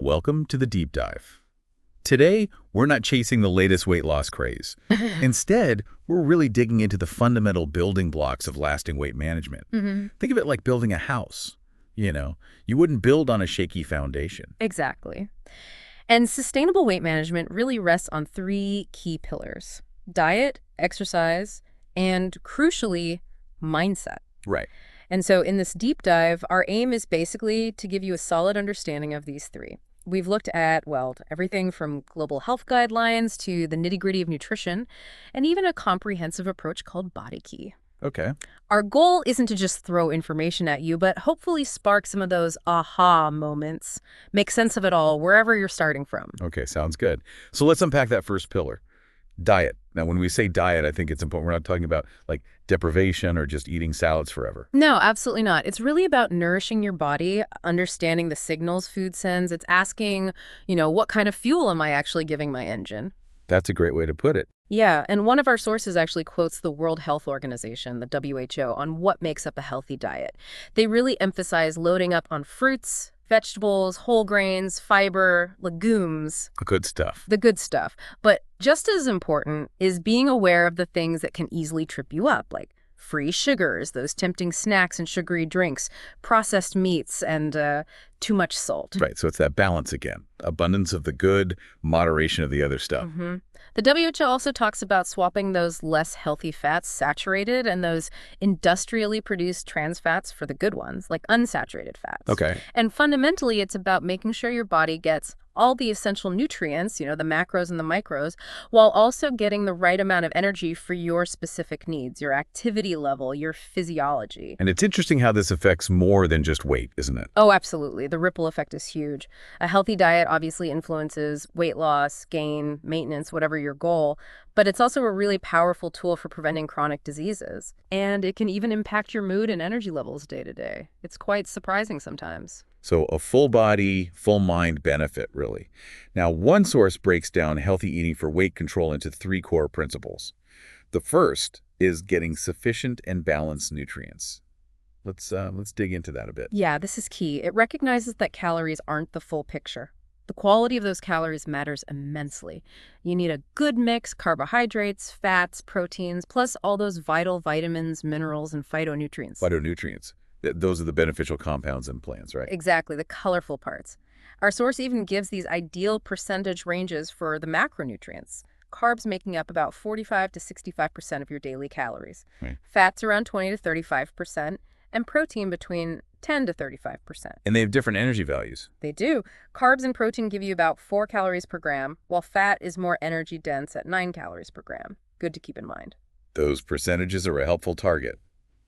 Welcome to the Deep Dive. Today, we're not chasing the latest weight loss craze. Instead, we're really digging into the fundamental building blocks of lasting weight management. Think of it like building a house. You wouldn't build on a shaky foundation. Exactly. And sustainable weight management really rests on three key pillars: diet, exercise, and crucially, mindset. Right. And so in this deep dive, our aim is basically to give you a solid understanding of these three. We've looked at, well, everything from global health guidelines to the nitty-gritty of nutrition, and even a comprehensive approach called Body Key. Okay. Our goal isn't to just throw information at you, but hopefully spark some of those aha moments, make sense of it all wherever you're starting from. Okay, sounds good. So let's unpack that first pillar, diet. Now, when we say diet, I think it's important. We're not talking about like deprivation or just eating salads forever. No, absolutely not. It's really about nourishing your body, understanding the signals food sends. It's asking, what kind of fuel am I actually giving my engine? That's a great way to put it. Yeah, and one of our sources actually quotes the World Health Organization, the WHO, on what makes up a healthy diet. They really emphasize loading up on fruits, vegetables, whole grains, fiber, legumes. The good stuff. The good stuff. But just as important is being aware of the things that can easily trip you up, like free sugars, those tempting snacks and sugary drinks, processed meats, and too much salt. Right, so it's that balance again. Abundance of the good, moderation of the other stuff. The WHO also talks about swapping those less healthy fats, saturated, and those industrially produced trans fats for the good ones, like unsaturated fats. Okay. And fundamentally, it's about making sure your body gets all the essential nutrients, the macros and the micros, while also getting the right amount of energy for your specific needs, your activity level, your physiology. And it's interesting how this affects more than just weight, isn't it? Oh, absolutely. The ripple effect is huge. A healthy diet obviously influences weight loss, gain, maintenance, whatever your goal, but it's also a really powerful tool for preventing chronic diseases. And it can even impact your mood and energy levels day to day. It's quite surprising sometimes. So a full body, full mind benefit, really. Now, one source breaks down healthy eating for weight control into three core principles. The first is getting sufficient and balanced nutrients. Let's dig into that a bit. Yeah, this is key. It recognizes that calories aren't the full picture. The quality of those calories matters immensely. You need a good mix: carbohydrates, fats, proteins, plus all those vital vitamins, minerals, and phytonutrients. Phytonutrients. Those are the beneficial compounds in plants, right? Exactly, the colorful parts. Our source even gives these ideal percentage ranges for the macronutrients. Carbs making up about 45 to 65% of your daily calories. Right. Fats around 20 to 35%, and protein between 10 to 35%. And they have different energy values. They do. Carbs and protein give you about 4 calories per gram, while fat is more energy dense at 9 calories per gram. Good to keep in mind. Those percentages are a helpful target.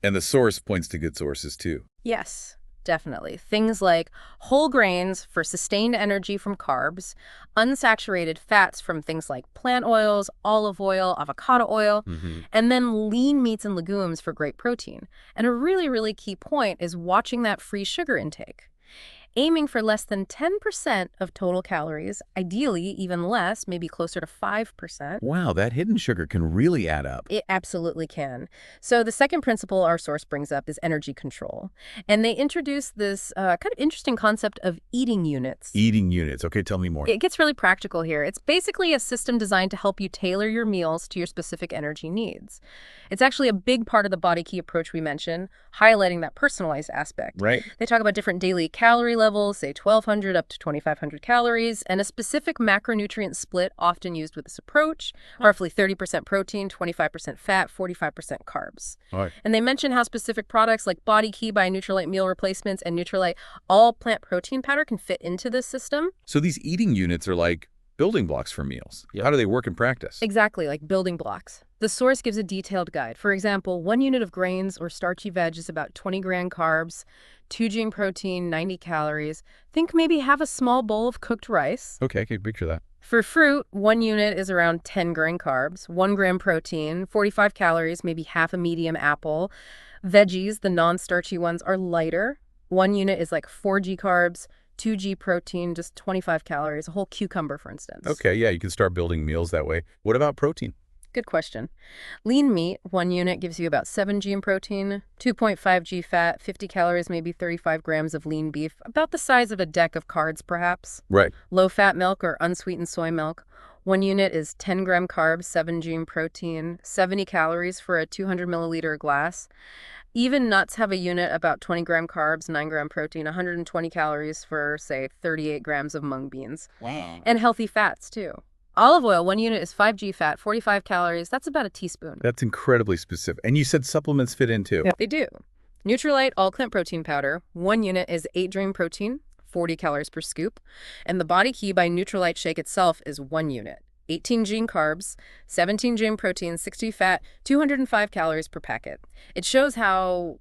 And the source points to good sources, too. Yes, definitely. Things like whole grains for sustained energy from carbs, unsaturated fats from things like plant oils, olive oil, avocado oil, and then lean meats and legumes for great protein. And a really, really key point is watching that free sugar intake. Aiming for less than 10% of total calories, ideally even less, maybe closer to 5%. Wow, that hidden sugar can really add up. It absolutely can. So the second principle our source brings up is energy control. And they introduce this kind of interesting concept of eating units. Eating units. Okay, tell me more. It gets really practical here. It's basically a system designed to help you tailor your meals to your specific energy needs. It's actually a big part of the Body Key approach we mentioned, highlighting that personalized aspect. Right. They talk about different daily calorie levels, say 1,200 up to 2,500 calories, and a specific macronutrient split often used with this approach, roughly 30% protein, 25% fat, 45% carbs. All right. And they mention how specific products like Body Key by Nutrilite Meal Replacements and Nutrilite All Plant Protein Powder can fit into this system. So these eating units are like building blocks for meals. How do they work in practice? Exactly, like building blocks. The source gives a detailed guide. For example, 1 unit of grains or starchy veg is about 20 gram carbs, 2 g protein, 90 calories. Think maybe have a small bowl of cooked rice. Okay, I can picture that. For fruit, 1 unit is around 10 gram carbs, 1 gram protein, 45 calories, maybe half a medium apple. Veggies, the non-starchy ones, are lighter. 1 unit is like 4 g carbs, 2 g protein, just 25 calories, a whole cucumber, for instance. Okay, yeah, you can start building meals that way. What about protein? Good question. Lean meat, 1 unit, gives you about 7 g in protein, 2.5 g fat, 50 calories, maybe 35 grams of lean beef, about the size of a deck of cards, perhaps. Right. Low-fat milk or unsweetened soy milk. 1 unit is 10-gram carbs, 7 g in protein, 70 calories for a 200-milliliter glass. Even nuts have a unit, about 20-gram carbs, 9-gram protein, 120 calories for, say, 38 grams of mung beans. Wow. And healthy fats, too. Olive oil, 1 unit is 5 g fat, 45 calories. That's about a teaspoon. That's incredibly specific. And you said supplements fit in too. Yeah, they do. Nutrilite all-plant protein powder, 1 unit is 8 g protein, 40 calories per scoop. And the Body Key by Nutrilite Shake itself is 1 unit, 18 g carbs, 17 g protein, 60 fat, 205 calories per packet. It shows how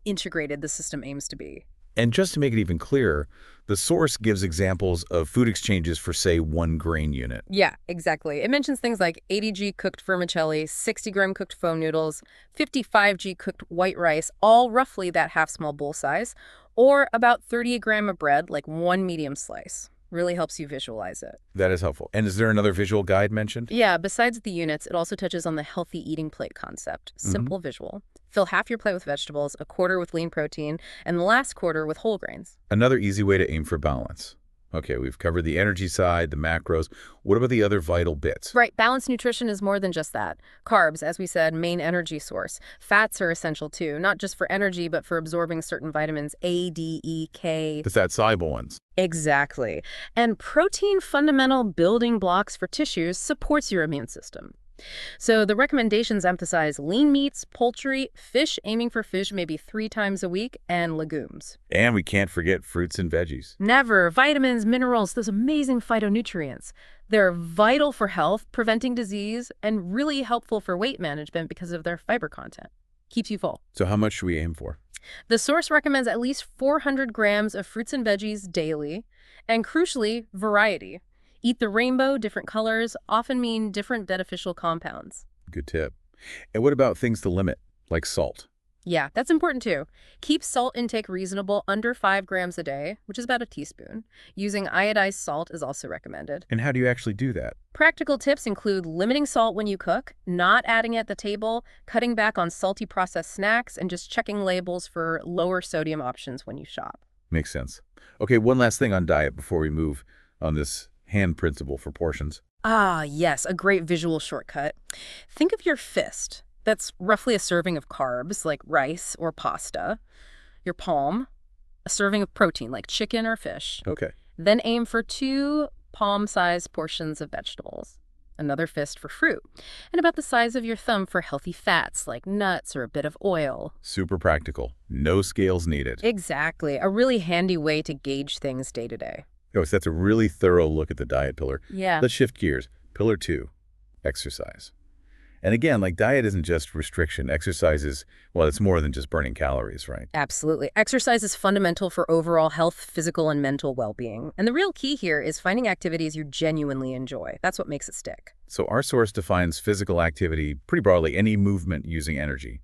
integrated the system aims to be. And just to make it even clearer, the source gives examples of food exchanges for, say, 1-grain unit. Yeah, exactly. It mentions things like 80 g cooked vermicelli, 60-gram cooked foam noodles, 55 g cooked white rice, all roughly that half-small bowl size, or about 30 g of bread, like 1 medium slice. Really helps you visualize it. That is helpful. And is there another visual guide mentioned? Yeah, besides the units, it also touches on the healthy eating plate concept. Simple visual. Fill half your plate with vegetables, a quarter with lean protein, and the last quarter with whole grains. Another easy way to aim for balance. Okay, we've covered the energy side, the macros. What about the other vital bits? Right, balanced nutrition is more than just that. Carbs, as we said, main energy source. Fats are essential too, not just for energy, but for absorbing certain vitamins A, D, E, K. The fat-soluble ones. Exactly. And protein, fundamental building blocks for tissues, supports your immune system. So the recommendations emphasize lean meats, poultry, fish, aiming for fish maybe 3 times a week, and legumes. And we can't forget fruits and veggies. Never. Vitamins, minerals, those amazing phytonutrients. They're vital for health, preventing disease, and really helpful for weight management because of their fiber content. Keeps you full. So how much should we aim for? The source recommends at least 400 grams of fruits and veggies daily, and crucially, variety. Eat the rainbow, different colors, often mean different beneficial compounds. Good tip. And what about things to limit, like salt? Yeah, that's important too. Keep salt intake reasonable, under 5 grams a day, which is about a teaspoon. Using iodized salt is also recommended. And how do you actually do that? Practical tips include limiting salt when you cook, not adding at the table, cutting back on salty processed snacks, and just checking labels for lower sodium options when you shop. Makes sense. Okay, one last thing on diet before we move on this hand principle for portions. Ah, yes, a great visual shortcut. Think of your fist. That's roughly a serving of carbs, like rice or pasta. Your palm, a serving of protein, like chicken or fish. Okay. Then aim for 2 palm-sized portions of vegetables. Another fist for fruit. And about the size of your thumb for healthy fats, like nuts or a bit of oil. Super practical. No scales needed. Exactly. A really handy way to gauge things day to day. Oh, so that's a really thorough look at the diet pillar. Yeah. Let's shift gears. Pillar 2, exercise. And again, like diet isn't just restriction. Exercise is, well, it's more than just burning calories, right? Absolutely. Exercise is fundamental for overall health, physical and mental well-being. And the real key here is finding activities you genuinely enjoy. That's what makes it stick. So our source defines physical activity pretty broadly, any movement using energy,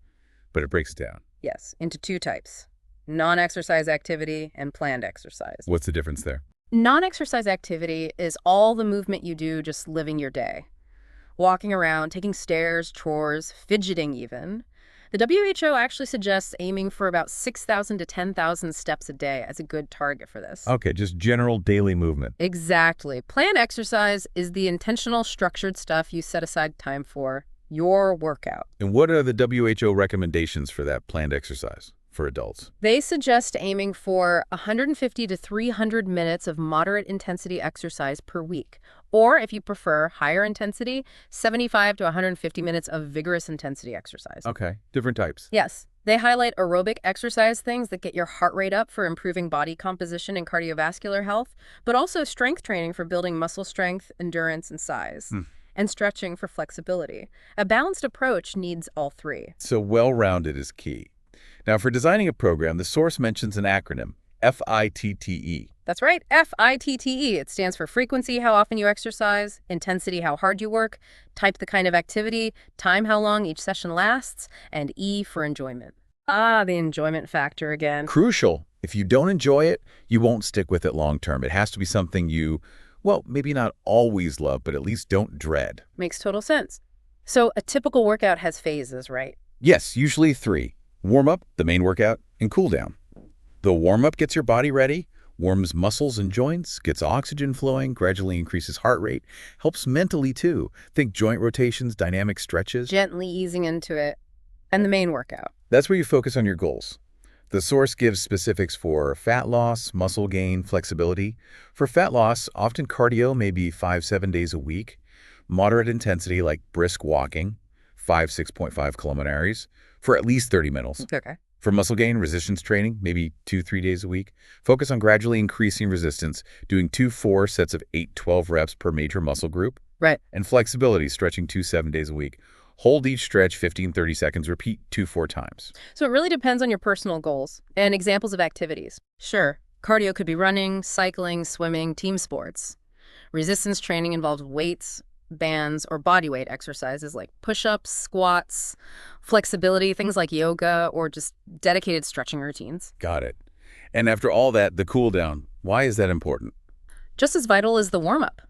but it breaks it down. Yes, into 2 types. Non-exercise activity and planned exercise. What's the difference there? Non-exercise activity is all the movement you do just living your day. Walking around, taking stairs, chores, fidgeting even. The WHO actually suggests aiming for about 6,000 to 10,000 steps a day as a good target for this. Okay, just general daily movement. Exactly. Planned exercise is the intentional, structured stuff you set aside time for, your workout. And what are the WHO recommendations for that planned exercise for adults? They suggest aiming for 150 to 300 minutes of moderate intensity exercise per week. Or, if you prefer higher intensity, 75 to 150 minutes of vigorous intensity exercise. Okay, different types. Yes. They highlight aerobic exercise, things that get your heart rate up for improving body composition and cardiovascular health, but also strength training for building muscle strength, endurance, and size. And stretching for flexibility. A balanced approach needs all 3. So well-rounded is key. Now, for designing a program, the source mentions an acronym, FITTE. That's right, FITTE. It stands for frequency, how often you exercise, intensity, how hard you work, type, the kind of activity, time, how long each session lasts, and E for enjoyment. Ah, the enjoyment factor again. Crucial. If you don't enjoy it, you won't stick with it long term. It has to be something you, well, maybe not always love, but at least don't dread. Makes total sense. So a typical workout has phases, right? Yes, usually 3. Warm-up, the main workout, and cool-down. The warm-up gets your body ready, warms muscles and joints, gets oxygen flowing, gradually increases heart rate, helps mentally too. Think joint rotations, dynamic stretches. Gently easing into it. And the main workout. That's where you focus on your goals. The source gives specifics for fat loss, muscle gain, flexibility. For fat loss, often cardio, maybe 5-7 days a week. Moderate intensity like brisk walking, 6.5 kilometers, for at least 30 minutes. Okay. For muscle gain, resistance training, maybe 2-3 days a week. Focus on gradually increasing resistance, doing 2-4 sets of 8-12 reps per major muscle group. Right. And flexibility, stretching 2-7 days a week. Hold each stretch 15-30 seconds, repeat 2-4 times. So it really depends on your personal goals and examples of activities. Sure, cardio could be running, cycling, swimming, team sports. Resistance training involves weights, bands, or body weight exercises like push-ups, squats, flexibility, things like yoga, or just dedicated stretching routines. Got it. And after all that, the cool down, why is that important? Just as vital as the warm-up.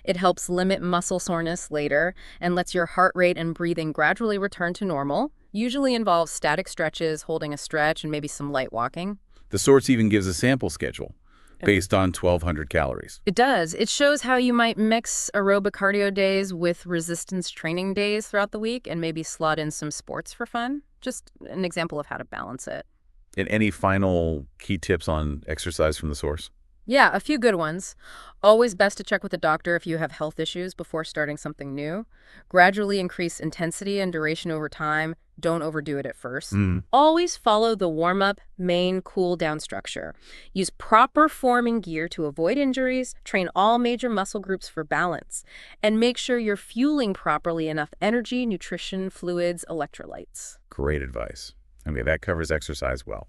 It helps limit muscle soreness later and lets your heart rate and breathing gradually return to normal. Usually involves static stretches, holding a stretch, and maybe some light walking. The source even gives a sample schedule based on 1,200 calories. It does. It shows how you might mix aerobic cardio days with resistance training days throughout the week and maybe slot in some sports for fun. Just an example of how to balance it. And any final key tips on exercise from the source? Yeah, a few good ones. Always best to check with a doctor if you have health issues before starting something new. Gradually increase intensity and duration over time. Don't overdo it at first. Always follow the warm-up, main, cool-down structure. Use proper forming gear to avoid injuries. Train all major muscle groups for balance. And make sure you're fueling properly enough energy, nutrition, fluids, electrolytes. Great advice. Okay, that covers exercise well.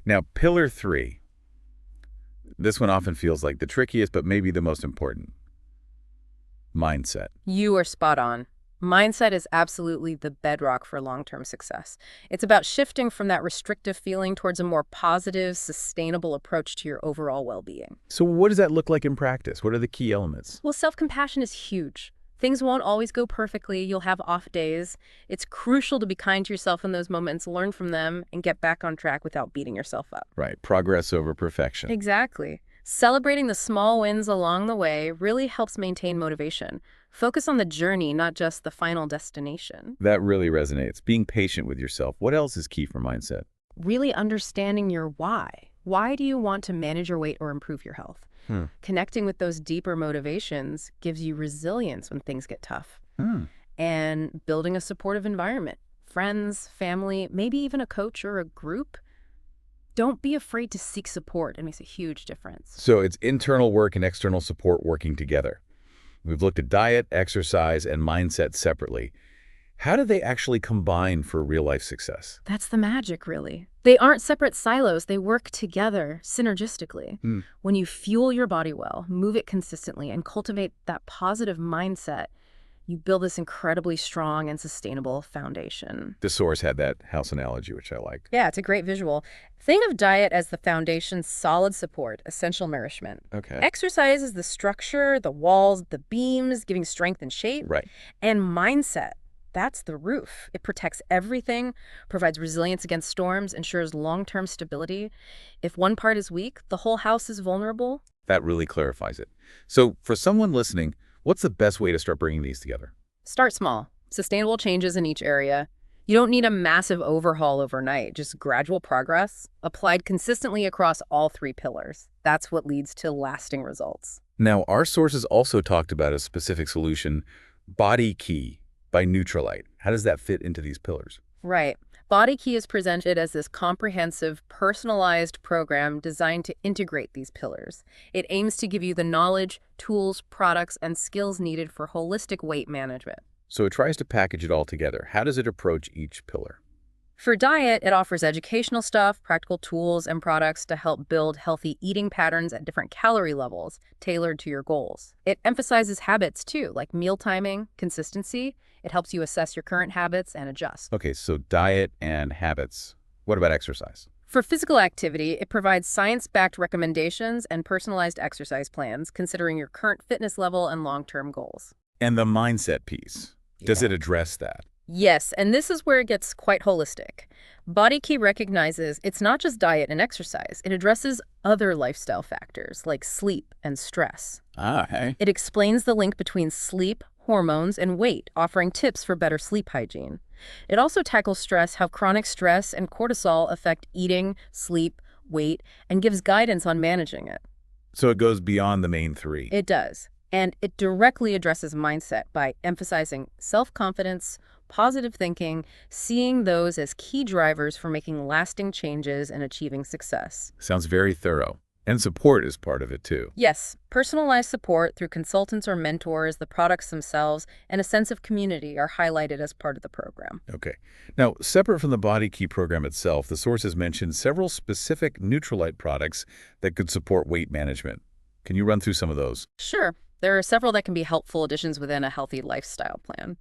Now, pillar 3. This one often feels like the trickiest, but maybe the most important. Mindset. You are spot on. Mindset is absolutely the bedrock for long-term success. It's about shifting from that restrictive feeling towards a more positive, sustainable approach to your overall well-being. So what does that look like in practice? What are the key elements? Well, self-compassion is huge. Things won't always go perfectly. You'll have off days. It's crucial to be kind to yourself in those moments, learn from them, and get back on track without beating yourself up. Right. Progress over perfection. Exactly. Celebrating the small wins along the way really helps maintain motivation. Focus on the journey, not just the final destination. That really resonates. Being patient with yourself. What else is key for mindset? Really understanding your why. Why do you want to manage your weight or improve your health? Connecting with those deeper motivations gives you resilience when things get tough. And building a supportive environment. Friends, family, maybe even a coach or a group. Don't be afraid to seek support. It makes a huge difference. So it's internal work and external support working together. We've looked at diet, exercise, and mindset separately. How do they actually combine for real-life success? That's the magic, really. They aren't separate silos. They work together synergistically. When you fuel your body well, move it consistently, and cultivate that positive mindset, you build this incredibly strong and sustainable foundation. The source had that house analogy, which I like. Yeah, it's a great visual. Think of diet as the foundation's solid support, essential nourishment. Okay. Exercise is the structure, the walls, the beams, giving strength and shape. Right. And mindset. That's the roof. It protects everything, provides resilience against storms, ensures long-term stability. If one part is weak, the whole house is vulnerable. That really clarifies it. So for someone listening, what's the best way to start bringing these together? Start small. Sustainable changes in each area. You don't need a massive overhaul overnight, just gradual progress, applied consistently across all 3 pillars. That's what leads to lasting results. Now, our sources also talked about a specific solution, Body Key by Neutralite. How does that fit into these pillars? Right. Body Key is presented as this comprehensive, personalized program designed to integrate these pillars. It aims to give you the knowledge, tools, products, and skills needed for holistic weight management. So it tries to package it all together. How does it approach each pillar? For diet, it offers educational stuff, practical tools, and products to help build healthy eating patterns at different calorie levels, tailored to your goals. It emphasizes habits, too, like meal timing, consistency. It helps you assess your current habits and adjust. Okay, so diet and habits. What about exercise? For physical activity, it provides science-backed recommendations and personalized exercise plans, considering your current fitness level and long-term goals. And the mindset piece. Does it address that? Yes, and this is where it gets quite holistic. Body Key recognizes it's not just diet and exercise. It addresses other lifestyle factors like sleep and stress. Ah, hey. It explains the link between sleep, hormones, and weight, offering tips for better sleep hygiene. It also tackles stress, how chronic stress and cortisol affect eating, sleep, weight, and gives guidance on managing it. So it goes beyond the main three. It does. And it directly addresses mindset by emphasizing self-confidence, positive thinking, seeing those as key drivers for making lasting changes and achieving success. Sounds very thorough. And support is part of it, too. Yes, personalized support through consultants or mentors, the products themselves, and a sense of community are highlighted as part of the program. Okay. Now, separate from the Body Key program itself, the sources mentioned several specific Nutrilite products that could support weight management. Can you run through some of those? Sure. There are several that can be helpful additions within a healthy lifestyle plan.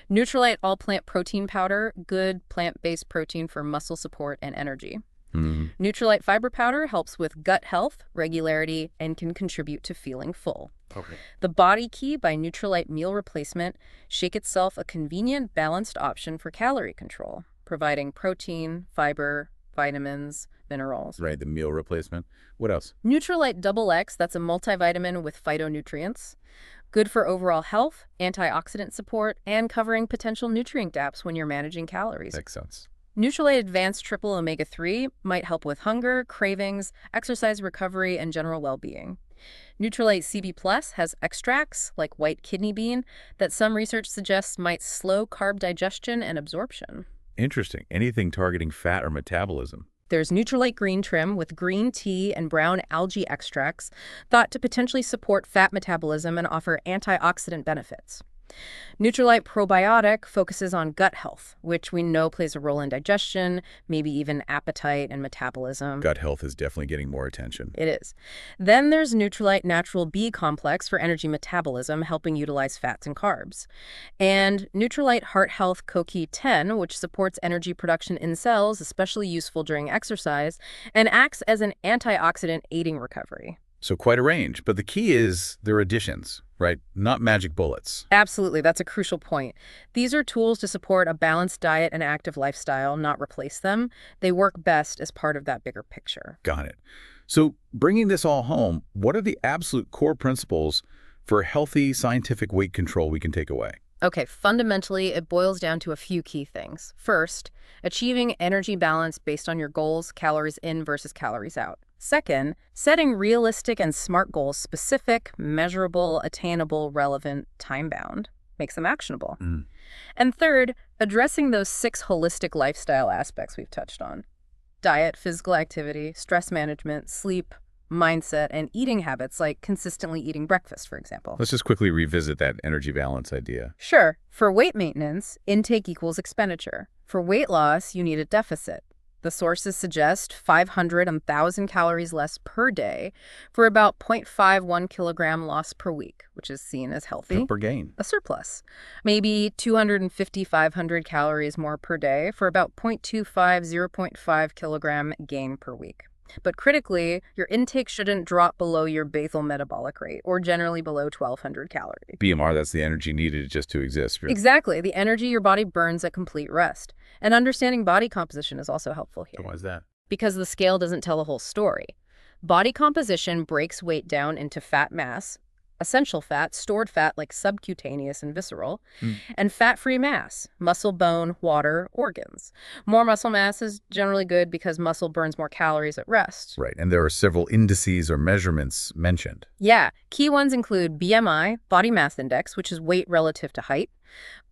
Nutrilite all-plant protein powder, good plant-based protein for muscle support and energy. Nutrilite fiber powder helps with gut health, regularity, and can contribute to feeling full. Okay. The Body Key by Nutrilite Meal Replacement shake itself a convenient, balanced option for calorie control, providing protein, fiber, vitamins, minerals. Right, the meal replacement. What else? Nutrilite Double X, that's a multivitamin with phytonutrients. Good for overall health, antioxidant support, and covering potential nutrient gaps when you're managing calories. Makes sense. Nutrilite Advanced Triple Omega-3 might help with hunger, cravings, exercise recovery, and general well-being. Nutrilite CB Plus has extracts, like white kidney bean, that some research suggests might slow carb digestion and absorption. Interesting. Anything targeting fat or metabolism. There's Nutrilite Green Trim with green tea and brown algae extracts, thought to potentially support fat metabolism and offer antioxidant benefits. Nutrilite Probiotic focuses on gut health, which we know plays a role in digestion, maybe even appetite and metabolism. Gut health is definitely getting more attention. It is. Then there's Nutrilite Natural B Complex for energy metabolism, helping utilize fats and carbs. And Nutrilite Heart Health CoQ 10, which supports energy production in cells, especially useful during exercise, and acts as an antioxidant aiding recovery. So quite a range, but the key is their additions, right? Not magic bullets. Absolutely. That's a crucial point. These are tools to support a balanced diet and active lifestyle, not replace them. They work best as part of that bigger picture. Got it. So bringing this all home, what are the absolute core principles for healthy scientific weight control we can take away? Okay, fundamentally, it boils down to a few key things. First, achieving energy balance based on your goals, calories in versus calories out. Second, setting realistic and SMART goals, specific, measurable, attainable, relevant, time-bound, makes them actionable. And third, addressing those 6 holistic lifestyle aspects we've touched on. Diet, physical activity, stress management, sleep, mindset, and eating habits like consistently eating breakfast, for example. Let's just quickly revisit that energy balance idea. Sure. For weight maintenance, intake equals expenditure. For weight loss, you need a deficit. The sources suggest 500 and 1,000 calories less per day for about 0.51 kilogram loss per week, which is seen as healthy. Per gain. A surplus. Maybe 250, 500 calories more per day for about 0.25, 0.5 kilogram gain per week. But critically, your intake shouldn't drop below your basal metabolic rate, or generally below 1,200 calories. BMR, that's the energy needed just to exist. Really. Exactly, the energy your body burns at complete rest. And understanding body composition is also helpful here. Why is that? Because the scale doesn't tell the whole story. Body composition breaks weight down into fat mass, essential fat, stored fat like subcutaneous and visceral, and fat-free mass, muscle, bone, water, organs. More muscle mass is generally good because muscle burns more calories at rest. Right, and there are several indices or measurements mentioned. Yeah, key ones include BMI, body mass index, which is weight relative to height,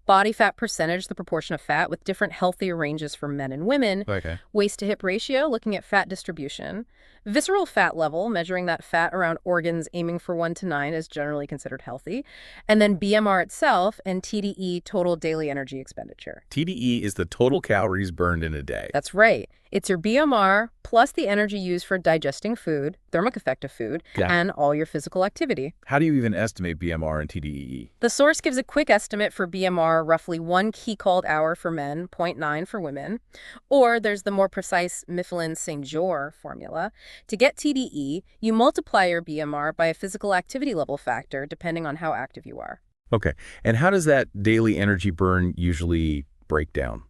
body fat percentage, the proportion of fat with different healthier ranges for men and women, Okay. waist to hip ratio, looking at fat distribution, visceral fat level, measuring that fat around organs, aiming for 1 to 9 is generally considered healthy, and then BMR itself and TDE, total daily energy expenditure. TDE is the total calories burned in a day. That's right. It's your BMR plus the energy used for digesting food, thermic effect of food, Yeah. and all your physical activity. How do you even estimate BMR and TDEE? The source gives a quick estimate for BMR, roughly 1 key called hour for men, 0.9 for women. Or there's the more precise Mifflin-St. Jean formula. To get TDE, you multiply your BMR by a physical activity level factor, depending on how active you are. Okay. And how does that daily energy burn usually break down?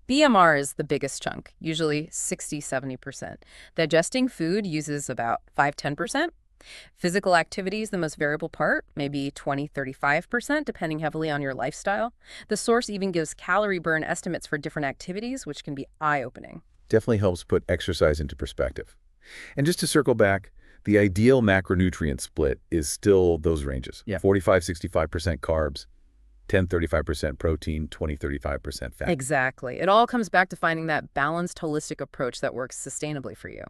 BMR is the biggest chunk, usually 60–70%. Digesting food uses about 5–10%. Physical activity is the most variable part, maybe 20–35%, depending heavily on your lifestyle. The source even gives calorie burn estimates for different activities, which can be eye-opening. Definitely helps put exercise into perspective. And just to circle back, the ideal macronutrient split is still those ranges. Yeah. 45–65% carbs, 10–35% protein, 20–35% fat. Exactly. It all comes back to finding that balanced, holistic approach that works sustainably for you.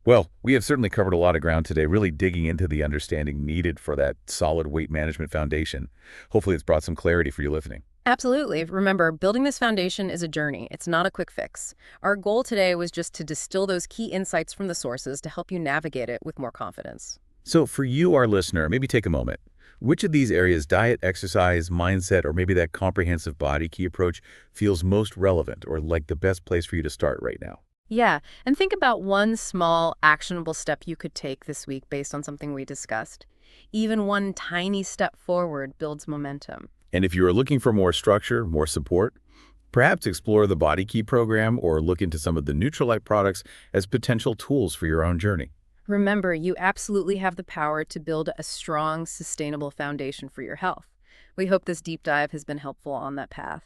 Well, we have certainly covered a lot of ground today, really digging into the understanding needed for that solid weight management foundation. Hopefully it's brought some clarity for you listening. Absolutely. Remember, building this foundation is a journey. It's not a quick fix. Our goal today was just to distill those key insights from the sources to help you navigate it with more confidence. So for you, our listener, maybe take a moment. Which of these areas, diet, exercise, mindset, or maybe that comprehensive body key approach, feels most relevant or like the best place for you to start right now? Yeah, and think about one small, actionable step you could take this week based on something we discussed. Even one tiny step forward builds momentum. And if you are looking for more structure, more support, perhaps explore the Body Key program or look into some of the Nutrilite products as potential tools for your own journey. Remember, you absolutely have the power to build a strong, sustainable foundation for your health. We hope this deep dive has been helpful on that path.